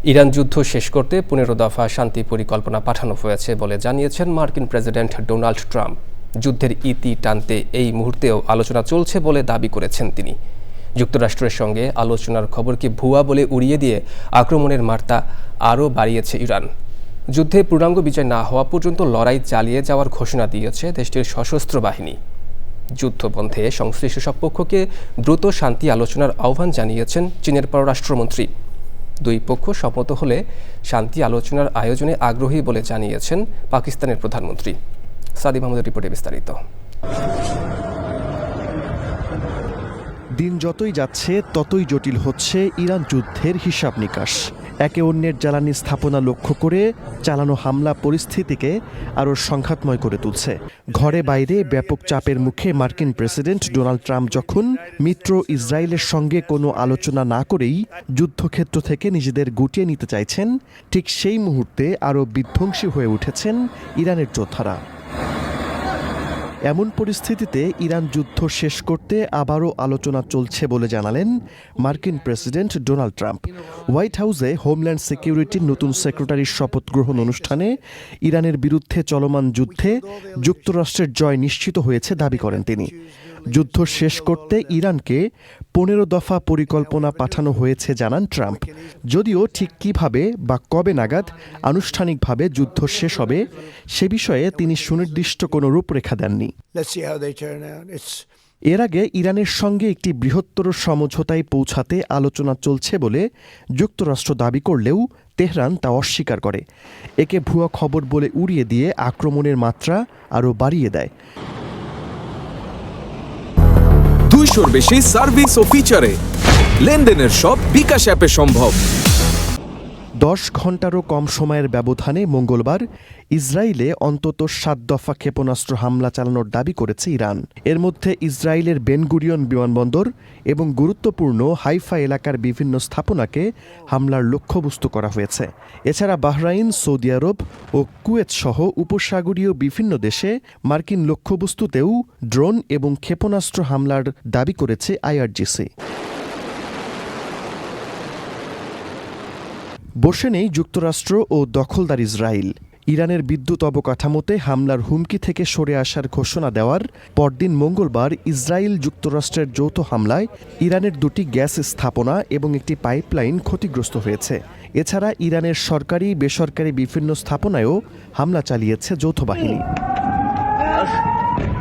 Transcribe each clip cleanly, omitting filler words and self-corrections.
Iran যুদ্ধ শেষ করতে 15 দফা শান্তি পরিকল্পনা পাঠানো হয়েছে বলে জানিয়েছেন মার্কিন প্রেসিডেন্ট ডোনাল্ড ট্রাম্প। যুদ্ধের ইতি টানতে এই মুহূর্তেও আলোচনা চলছে বলে দাবি করেছেন তিনি। যুক্তরাষ্ট্রের সঙ্গে আলোচনার খবরকে ভুয়া বলে উড়িয়ে দিয়ে আক্রমণের মাত্রা আরও বাড়িয়েছে ইরান। যুদ্ধে পূর্ণাঙ্গ বিজয় না হওয়া পর্যন্ত লড়াই চালিয়ে যাওয়ার ঘোষণা দিয়েছে দেশটির সশস্ত্র বাহিনী। যুদ্ধবন্ধে সংশ্লিষ্ট সব পক্ষকে দ্রুত শান্তি আলোচনার আহ্বান জানিয়েছেন চীনের পররাষ্ট্রমন্ত্রী। দুই পক্ষ সম্মত হলে শান্তি আলোচনার আয়োজনে আগ্রহী বলে জানিয়েছেন পাকিস্তানের প্রধানমন্ত্রী। সাদি মাহমুদের রিপোর্টে বিস্তারিত। দিন যতই যাচ্ছে ততই জটিল হচ্ছে ইরান যুদ্ধের হিসাব নিকাশ। একে অন্যের জ্বালানি স্থাপনা লক্ষ্য করে চালানো হামলা পরিস্থিতিকে আরও সংঘাতময় করে তুলছে। ঘরে বাইরে ব্যাপক চাপের মুখে মার্কিন প্রেসিডেন্ট ডোনাল্ড ট্রাম্প যখন মিত্র ইসরায়েলের সঙ্গে কোনো আলোচনা না করেই যুদ্ধক্ষেত্র থেকে নিজেদের গুটিয়ে নিতে চাইছেন, ঠিক সেই মুহূর্তে আরও বিধ্বংসী হয়ে উঠেছেন ইরানের যোদ্ধারা। এমন পরিস্থিতিতে ইরান যুদ্ধ শেষ করতে আবারও আলোচনা চলছে বলে জানালেন মার্কিন প্রেসিডেন্ট ডোনাল্ড ট্রাম্প। হোয়াইট হাউসে হোমল্যান্ড সিকিউরিটির নতুন সেক্রেটারির শপথ গ্রহণ অনুষ্ঠানে ইরানের বিরুদ্ধে চলমান যুদ্ধে যুক্তরাষ্ট্রের জয় নিশ্চিত হয়েছে দাবি করেন তিনি। যুদ্ধ শেষ করতে ইরানকে 15 দফা পরিকল্পনা পাঠানো হয়েছে জানান ট্রাম্প। যদিও ঠিক কিভাবে বা কবে নাগাদ আনুষ্ঠানিকভাবে যুদ্ধ শেষ হবে সে বিষয়ে তিনি সুনির্দিষ্ট কোনো রূপরেখা দেননি। এর আগে ইরানের সঙ্গে একটি বৃহত্তর সমঝোতায় পৌঁছাতে আলোচনা চলছে বলে যুক্তরাষ্ট্র দাবি করলেও তেহরান তা অস্বীকার করে। একে ভুয়া খবর বলে উড়িয়ে দিয়ে আক্রমণের মাত্রা আরও বাড়িয়ে দেয়। 200-র বেশি সার্ভিস ও ফিচারে লেনদেনের সব বিকাশ অ্যাপে সম্ভব। 10 ঘন্টারও কম সময়ের ব্যবধানে মঙ্গলবার ইসরায়েলে অন্তত 7 দফা ক্ষেপণাস্ত্র হামলা চালানোর দাবি করেছে ইরান। এর মধ্যে ইসরায়েলের বেন গুরিয়ন বিমানবন্দর এবং গুরুত্বপূর্ণ হাইফা এলাকার বিভিন্ন স্থাপনাকে হামলার লক্ষ্যবস্তু করা হয়েছে। এছাড়া বাহরাইন, সৌদি আরব ও কুয়েত সহ উপসাগরীয় বিভিন্ন দেশে মার্কিন লক্ষ্যবস্তুতেও ড্রোন এবং ক্ষেপণাস্ত্র হামলার দাবি করেছে আইআরজিসি। বসে নেই যুক্তরাষ্ট্র ও দখলদার ইসরায়েল। ইরানের বিদ্যুৎ অবকাঠামোতে হামলার হুমকি থেকে সরে আসার ঘোষণা দেওয়ার পরদিন মঙ্গলবার ইসরায়েল যুক্তরাষ্ট্রের যৌথ হামলায় ইরানের 2টি গ্যাস স্থাপনা এবং একটি পাইপলাইন ক্ষতিগ্রস্ত হয়েছে। এছাড়া ইরানের সরকারি বেসরকারি বিভিন্ন স্থাপনায়ও হামলা চালিয়েছে যৌথ বাহিনী।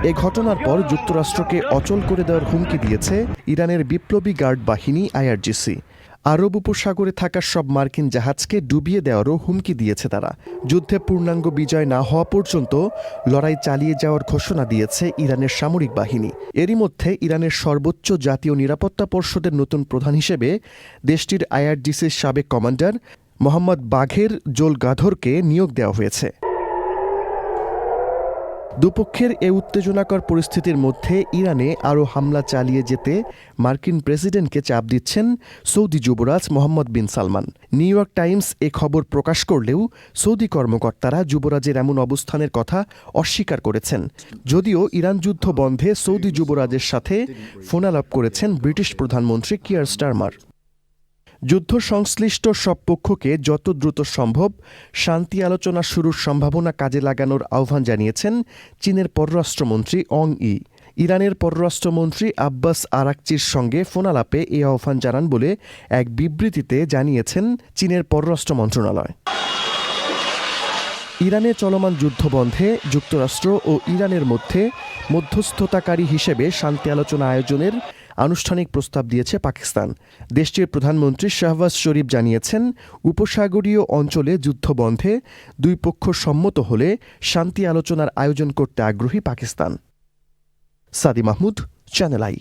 এ ঘটনার পর যুক্তরাষ্ট্রকে অচল করে দেওয়ার হুমকি দিয়েছে ইরানের বিপ্লবী গার্ড বাহিনী আইআরজিসি। আরব উপসাগরে থাকা সব মার্কিন জাহাজকে ডুবিয়ে দেওয়ারও হুমকি দিয়েছে তারা। যুদ্ধে পূর্ণাঙ্গ বিজয় না হওয়া পর্যন্ত লড়াই চালিয়ে যাওয়ার ঘোষণা দিয়েছে ইরানের সামরিক বাহিনী। এরই মধ্যে ইরানের সর্বোচ্চ জাতীয় নিরাপত্তা পরিষদের নতুন প্রধান হিসেবে দেশটির আইআরজিসির সাবেক কমান্ডার মোহাম্মদ বাঘের জোলগাধরকে নিয়োগ দেওয়া হয়েছে। দুপক্ষের এ উত্তেজনাকর পরিস্থিতির মধ্যে ইরানে আরও হামলা চালিয়ে যেতে মার্কিন প্রেসিডেন্টকে চাপ দিচ্ছেন সৌদি যুবরাজ মোহাম্মদ বিন সালমান। নিউ ইয়র্ক টাইমস এ খবর প্রকাশ করলেও সৌদি কর্মকর্তারা যুবরাজের এমন অবস্থানের কথা অস্বীকার করেছেন। যদিও ইরান যুদ্ধ বন্ধে সৌদি যুবরাজের সাথে ফোনালাপ করেছেন ব্রিটিশ প্রধানমন্ত্রী কিয়ার স্টারমার। যুদ্ধ সংশ্লিষ্ট সব পক্ষকে যত দ্রুত সম্ভব শান্তি আলোচনা শুরুর সম্ভাবনা কাজে লাগানোর আহ্বান জানিয়েছেন চীনের পররাষ্ট্রমন্ত্রী অং ই। ইরানের পররাষ্ট্রমন্ত্রী আব্বাস আরাকচির সঙ্গে ফোনালাপে এই আহ্বান জানান বলে এক বিবৃতিতে জানিয়েছেন চীনের পররাষ্ট্র মন্ত্রণালয়। ইরানে চলমান যুদ্ধ বন্ধে যুক্তরাষ্ট্র ও ইরানের মধ্যে মধ্যস্থতাকারী হিসেবে শান্তি আলোচনা আয়োজনের আনুষ্ঠানিক প্রস্তাব দিয়েছে পাকিস্তান। দেশটির প্রধানমন্ত্রী শাহবাজ শরীফ জানিয়েছেন, উপসাগরীয় অঞ্চলে যুদ্ধ বন্ধে দুই পক্ষ সম্মত হলে শান্তি আলোচনার আয়োজন করতে আগ্রহী পাকিস্তান। সাদি মাহমুদ, চ্যানেল আই।